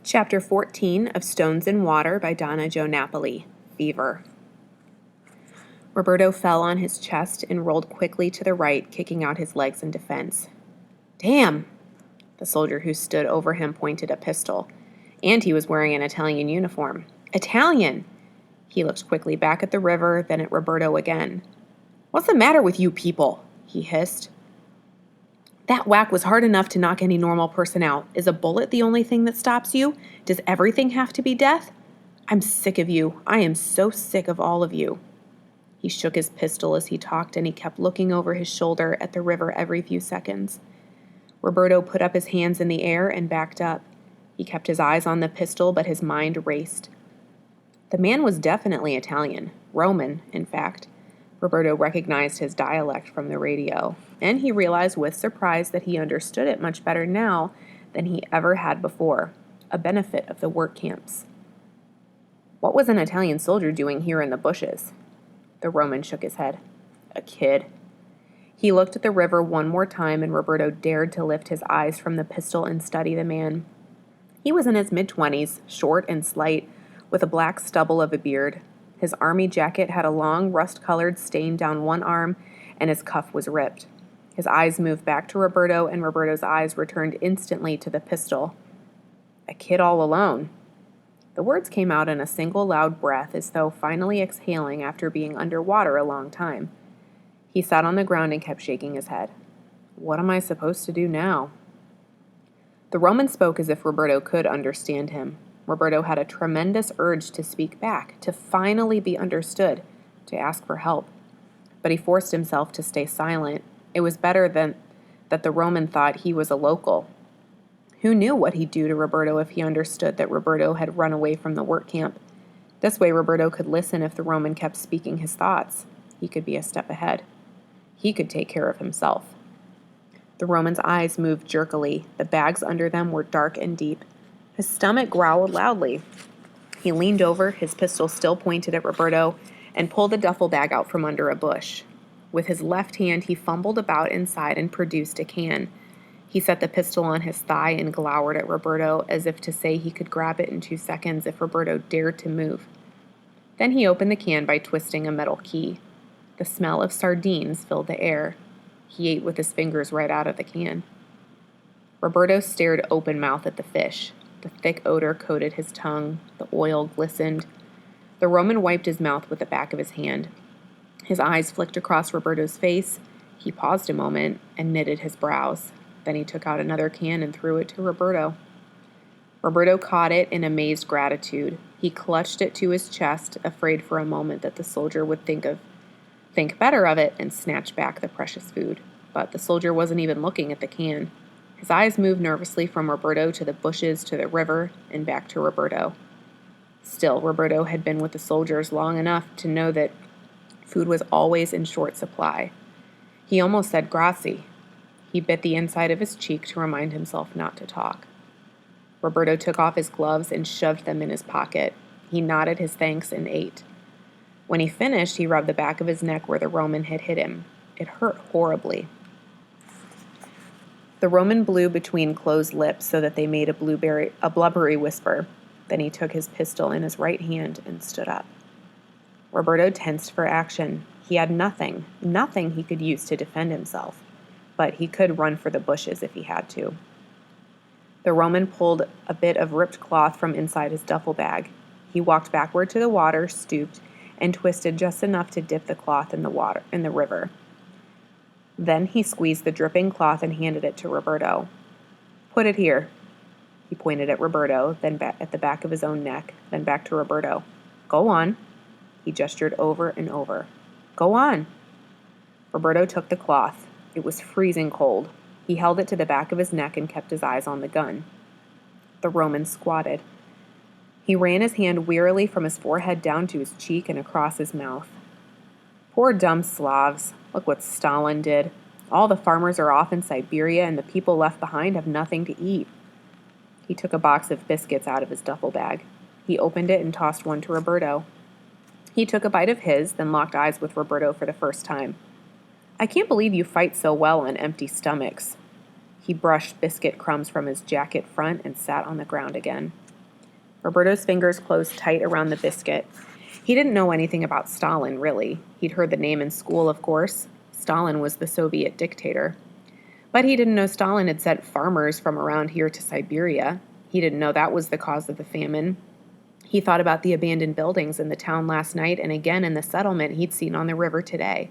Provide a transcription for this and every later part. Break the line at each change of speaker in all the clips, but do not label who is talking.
Chapter 14 of Stones and Water by Donna Napoli. Fever. Roberto fell on his chest and rolled quickly to the right, kicking out his legs in defense. Damn! The soldier who stood over him pointed a pistol. And he was wearing an Italian uniform. Italian! He looked quickly back at the river, then at Roberto again. What's the matter with you people? He hissed. That whack was hard enough to knock any normal person out. Is a bullet the only thing that stops you? Does everything have to be death? I'm sick of you. I am so sick of all of you. He shook his pistol as he talked, and he kept looking over his shoulder at the river every few seconds. Roberto put up his hands in the air and backed up. He kept his eyes on the pistol, but his mind raced. The man was definitely Italian. Roman, in fact. Roberto recognized his dialect from the radio, and he realized with surprise that he understood it much better now than he ever had before, a benefit of the work camps. What was an Italian soldier doing here in the bushes? The Roman shook his head. A kid. He looked at the river one more time, and Roberto dared to lift his eyes from the pistol and study the man. He was in his mid-20s, short and slight, with a black stubble of a beard. His army jacket had a long, rust-colored stain down one arm, and his cuff was ripped. His eyes moved back to Roberto, and Roberto's eyes returned instantly to the pistol. A kid all alone. The words came out in a single loud breath, as though finally exhaling after being underwater a long time. He sat on the ground and kept shaking his head. What am I supposed to do now? The Roman spoke as if Roberto could understand him. Roberto had a tremendous urge to speak back, to finally be understood, to ask for help. But he forced himself to stay silent. It was better than that the Roman thought he was a local. Who knew what he'd do to Roberto if he understood that Roberto had run away from the work camp? This way Roberto could listen if the Roman kept speaking his thoughts. He could be a step ahead. He could take care of himself. The Roman's eyes moved jerkily. The bags under them were dark and deep. His stomach growled loudly. He leaned over, his pistol still pointed at Roberto, and pulled the duffel bag out from under a bush. With his left hand, he fumbled about inside and produced a can. He set the pistol on his thigh and glowered at Roberto as if to say he could grab it in 2 seconds if Roberto dared to move. Then he opened the can by twisting a metal key. The smell of sardines filled the air. He ate with his fingers right out of the can. Roberto stared open-mouthed at the fish. The thick odor coated his tongue. The oil glistened. The Roman wiped his mouth with the back of his hand. His eyes flicked across Roberto's face. He paused a moment and knitted his brows. Then he took out another can and threw it to Roberto. Roberto caught it in amazed gratitude. He clutched it to his chest, afraid for a moment that the soldier would think better of it and snatch back the precious food. But the soldier wasn't even looking at the can. His eyes moved nervously from Roberto to the bushes, to the river, and back to Roberto. Still, Roberto had been with the soldiers long enough to know that food was always in short supply. He almost said grazie. He bit the inside of his cheek to remind himself not to talk. Roberto took off his gloves and shoved them in his pocket. He nodded his thanks and ate. When he finished, he rubbed the back of his neck where the Roman had hit him. It hurt horribly. The Roman blew between closed lips so that they made a blubbery whisper. Then he took his pistol in his right hand and stood up. Roberto tensed for action. He had nothing he could use to defend himself, but he could run for the bushes if he had to. The Roman pulled a bit of ripped cloth from inside his duffel bag. He walked backward to the water, stooped, and twisted just enough to dip the cloth in the river. Then he squeezed the dripping cloth and handed it to Roberto. Put it here. He pointed at Roberto, then at the back of his own neck, then back to Roberto. Go on. He gestured over and over. Go on. Roberto took the cloth. It was freezing cold. He held it to the back of his neck and kept his eyes on the gun. The Roman squatted. He ran his hand wearily from his forehead down to his cheek and across his mouth. Poor dumb Slavs. Look what Stalin did. All the farmers are off in Siberia, and the people left behind have nothing to eat. He took a box of biscuits out of his duffel bag. He opened it and tossed one to Roberto. He took a bite of his, then locked eyes with Roberto for the first time. I can't believe you fight so well on empty stomachs. He brushed biscuit crumbs from his jacket front and sat on the ground again. Roberto's fingers closed tight around the biscuit. He didn't know anything about Stalin, really. He'd heard the name in school, of course. Stalin was the Soviet dictator. But he didn't know Stalin had sent farmers from around here to Siberia. He didn't know that was the cause of the famine. He thought about the abandoned buildings in the town last night and again in the settlement he'd seen on the river today.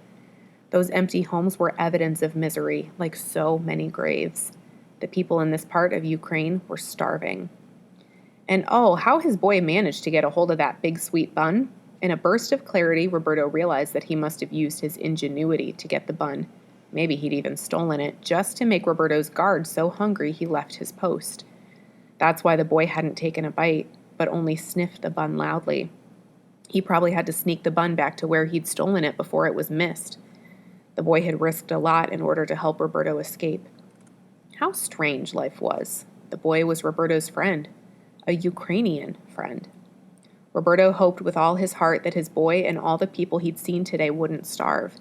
Those empty homes were evidence of misery, like so many graves. The people in this part of Ukraine were starving. And oh, how his boy managed to get a hold of that big sweet bun. In a burst of clarity, Roberto realized that he must have used his ingenuity to get the bun. Maybe he'd even stolen it, just to make Roberto's guard so hungry he left his post. That's why the boy hadn't taken a bite, but only sniffed the bun loudly. He probably had to sneak the bun back to where he'd stolen it before it was missed. The boy had risked a lot in order to help Roberto escape. How strange life was. The boy was Roberto's friend, a Ukrainian friend. Roberto hoped with all his heart that his boy and all the people he'd seen today wouldn't starve.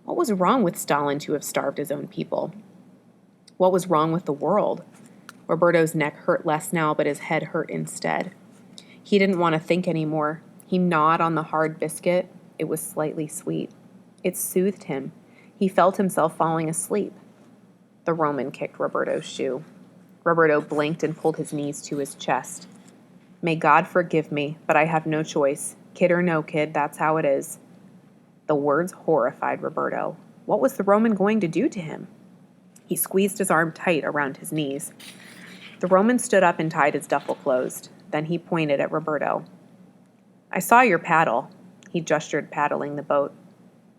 What was wrong with Stalin to have starved his own people? What was wrong with the world? Roberto's neck hurt less now, but his head hurt instead. He didn't want to think anymore. He gnawed on the hard biscuit. It was slightly sweet. It soothed him. He felt himself falling asleep. The Roman kicked Roberto's shoe. Roberto blinked and pulled his knees to his chest. May God forgive me, but I have no choice. Kid or no kid, that's how it is. The words horrified Roberto. What was the Roman going to do to him? He squeezed his arm tight around his knees. The Roman stood up and tied his duffel closed. Then he pointed at Roberto. I saw your paddle. He gestured, paddling the boat.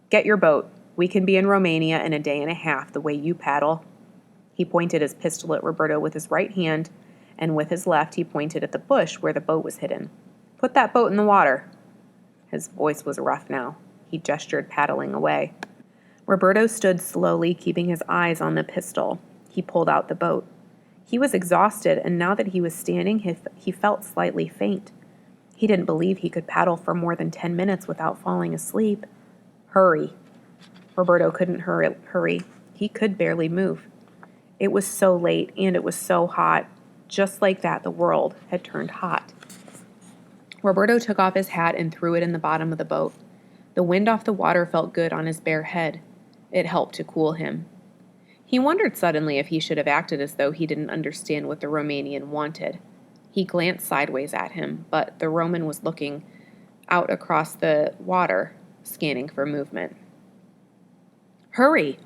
Get your boat. We can be in Romania in a day and a half the way you paddle. He pointed his pistol at Roberto with his right hand, and with his left he pointed at the bush where the boat was hidden. Put that boat in the water. His voice was rough now. He gestured, paddling away. Roberto stood slowly, keeping his eyes on the pistol. He pulled out the boat. He was exhausted, and now that he was standing, he felt slightly faint. He didn't believe he could paddle for more than 10 minutes without falling asleep. Hurry. Roberto couldn't hurry. He could barely move. It was so late, and it was so hot. Just like that, the world had turned hot. Roberto took off his hat and threw it in the bottom of the boat. The wind off the water felt good on his bare head. It helped to cool him. He wondered suddenly if he should have acted as though he didn't understand what the Romanian wanted. He glanced sideways at him, but the Roman was looking out across the water, scanning for movement. Hurry!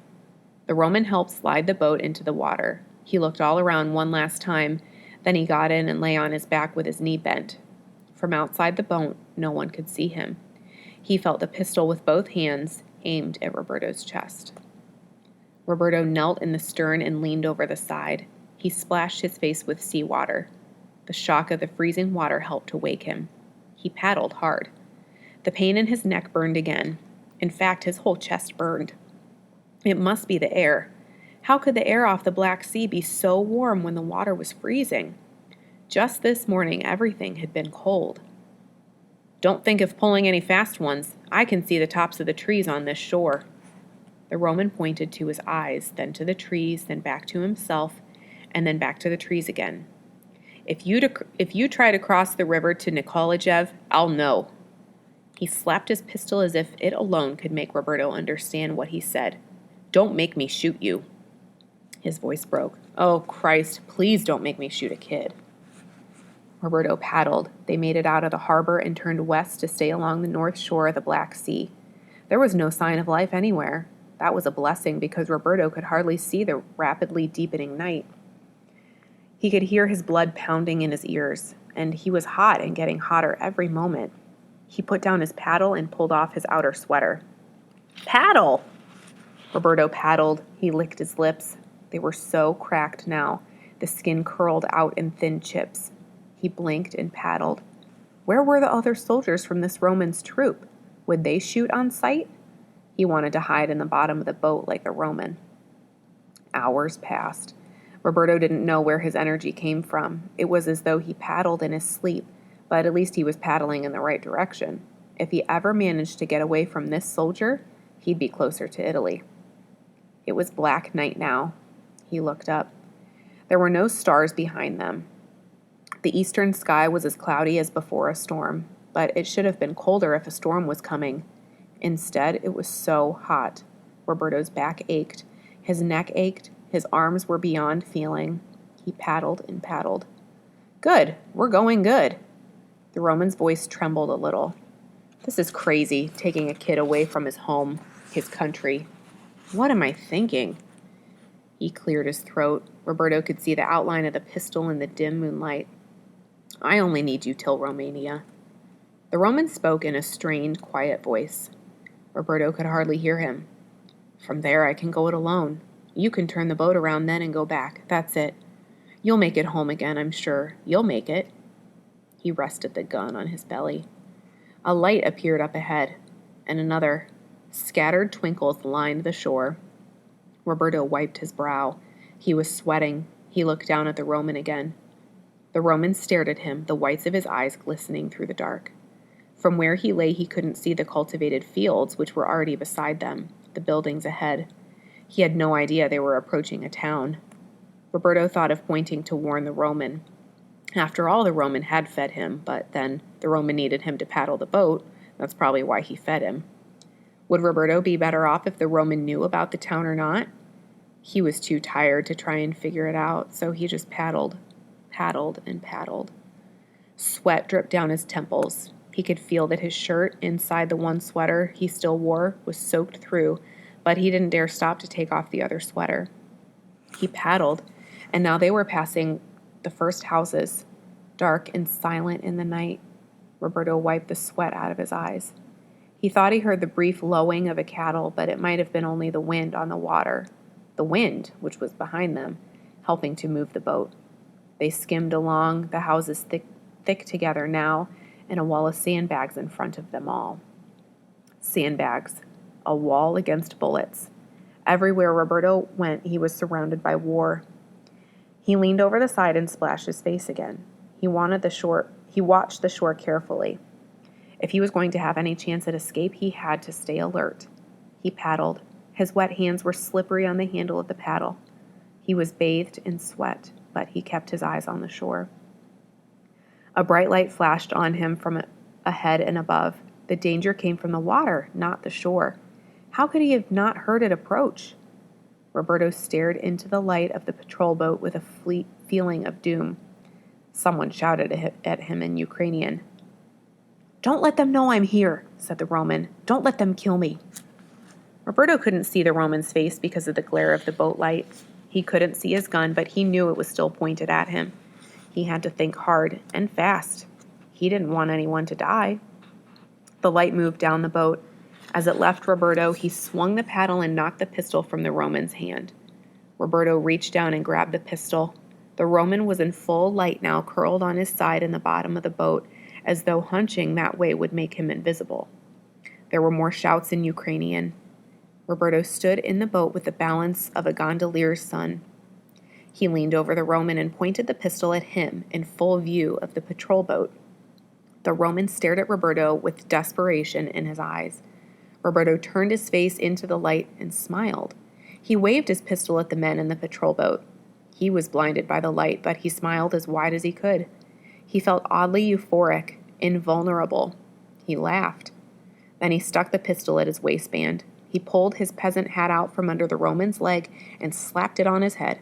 The Roman helped slide the boat into the water. He looked all around one last time, then he got in and lay on his back with his knee bent. From outside the boat, no one could see him. He felt the pistol with both hands aimed at Roberto's chest. Roberto knelt in the stern and leaned over the side. He splashed his face with seawater. The shock of the freezing water helped to wake him. He paddled hard. The pain in his neck burned again. In fact, his whole chest burned. It must be the air. How could the air off the Black Sea be so warm when the water was freezing? Just this morning, everything had been cold. Don't think of pulling any fast ones. I can see the tops of the trees on this shore. The Roman pointed to his eyes, then to the trees, then back to himself, and then back to the trees again. If you try to cross the river to Nikolajev, I'll know. He slapped his pistol as if it alone could make Roberto understand what he said. Don't make me shoot you. His voice broke. Oh, Christ, please don't make me shoot a kid. Roberto paddled. They made it out of the harbor and turned west to stay along the north shore of the Black Sea. There was no sign of life anywhere. That was a blessing because Roberto could hardly see the rapidly deepening night. He could hear his blood pounding in his ears, and he was hot and getting hotter every moment. He put down his paddle and pulled off his outer sweater. Paddle! Roberto paddled. He licked his lips. They were so cracked now. The skin curled out in thin chips. He blinked and paddled. Where were the other soldiers from this Roman's troop? Would they shoot on sight? He wanted to hide in the bottom of the boat like a Roman. Hours passed. Roberto didn't know where his energy came from. It was as though he paddled in his sleep, but at least he was paddling in the right direction. If he ever managed to get away from this soldier, he'd be closer to Italy. It was black night now. He looked up. There were no stars behind them. The eastern sky was as cloudy as before a storm, but it should have been colder if a storm was coming. Instead, it was so hot. Roberto's back ached, his neck ached, his arms were beyond feeling. He paddled and paddled. "Good, we're going good." The Roman's voice trembled a little. "This is crazy, taking a kid away from his home, his country. What am I thinking?" He cleared his throat. Roberto could see the outline of the pistol in the dim moonlight. "I only need you till Romania." The Roman spoke in a strained, quiet voice. Roberto could hardly hear him. "From there I can go it alone. You can turn the boat around then and go back. That's it. You'll make it home again, I'm sure. You'll make it." He rested the gun on his belly. A light appeared up ahead, and another. Scattered twinkles lined the shore. Roberto wiped his brow. He was sweating. He looked down at the Roman again. The Roman stared at him, the whites of his eyes glistening through the dark. From where he lay, he couldn't see the cultivated fields, which were already beside them, the buildings ahead. He had no idea they were approaching a town. Roberto thought of pointing to warn the Roman. After all, the Roman had fed him, but then the Roman needed him to paddle the boat. That's probably why he fed him. Would Roberto be better off if the Roman knew about the town or not? He was too tired to try and figure it out, so he just paddled and paddled. Sweat dripped down his temples. He could feel that his shirt, inside the one sweater he still wore, was soaked through, but he didn't dare stop to take off the other sweater. He paddled, and now they were passing the first houses, dark and silent in the night. Roberto wiped the sweat out of his eyes. He thought he heard the brief lowing of a cattle, but it might have been only the wind on the water. The wind, which was behind them, helping to move the boat. They skimmed along, the houses thick together now, and a wall of sandbags in front of them all. Sandbags, a wall against bullets. Everywhere Roberto went, he was surrounded by war. He leaned over the side and splashed his face again. He watched the shore carefully. If he was going to have any chance at escape, he had to stay alert. He paddled. His wet hands were slippery on the handle of the paddle. He was bathed in sweat, but he kept his eyes on the shore. A bright light flashed on him from ahead and above. The danger came from the water, not the shore. How could he have not heard it approach? Roberto stared into the light of the patrol boat with a fleet feeling of doom. Someone shouted at him in Ukrainian. "Don't let them know I'm here," said the Roman. "Don't let them kill me." Roberto couldn't see the Roman's face because of the glare of the boat light. He couldn't see his gun, but he knew it was still pointed at him. He had to think hard and fast. He didn't want anyone to die. The light moved down the boat. As it left Roberto, he swung the paddle and knocked the pistol from the Roman's hand. Roberto reached down and grabbed the pistol. The Roman was in full light now, curled on his side in the bottom of the boat, as though hunching that way would make him invisible. There were more shouts in Ukrainian. Roberto stood in the boat with the balance of a gondolier's son. He leaned over the Roman and pointed the pistol at him in full view of the patrol boat. The Roman stared at Roberto with desperation in his eyes. Roberto turned his face into the light and smiled. He waved his pistol at the men in the patrol boat. He was blinded by the light, but he smiled as wide as he could. He felt oddly euphoric, invulnerable. He laughed. Then he stuck the pistol at his waistband. He pulled his peasant hat out from under the Roman's leg and slapped it on his head.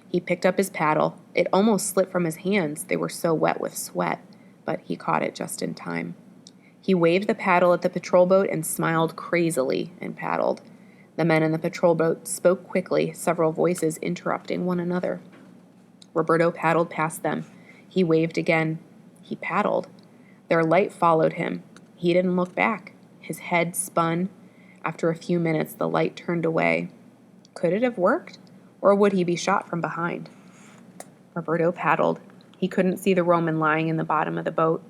He picked up his paddle. It almost slipped from his hands. They were so wet with sweat, but he caught it just in time. He waved the paddle at the patrol boat and smiled crazily and paddled. The men in the patrol boat spoke quickly, several voices interrupting one another. Roberto paddled past them. He waved again. He paddled. Their light followed him. He didn't look back. His head spun. After a few minutes, the light turned away. Could it have worked? Or would he be shot from behind? Roberto paddled. He couldn't see the Roman lying in the bottom of the boat.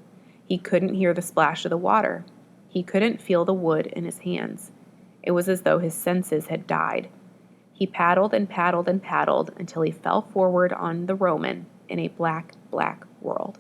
He couldn't hear the splash of the water. He couldn't feel the wood in his hands. It was as though his senses had died. He paddled and paddled and paddled until he fell forward on the Roman in a black, black world.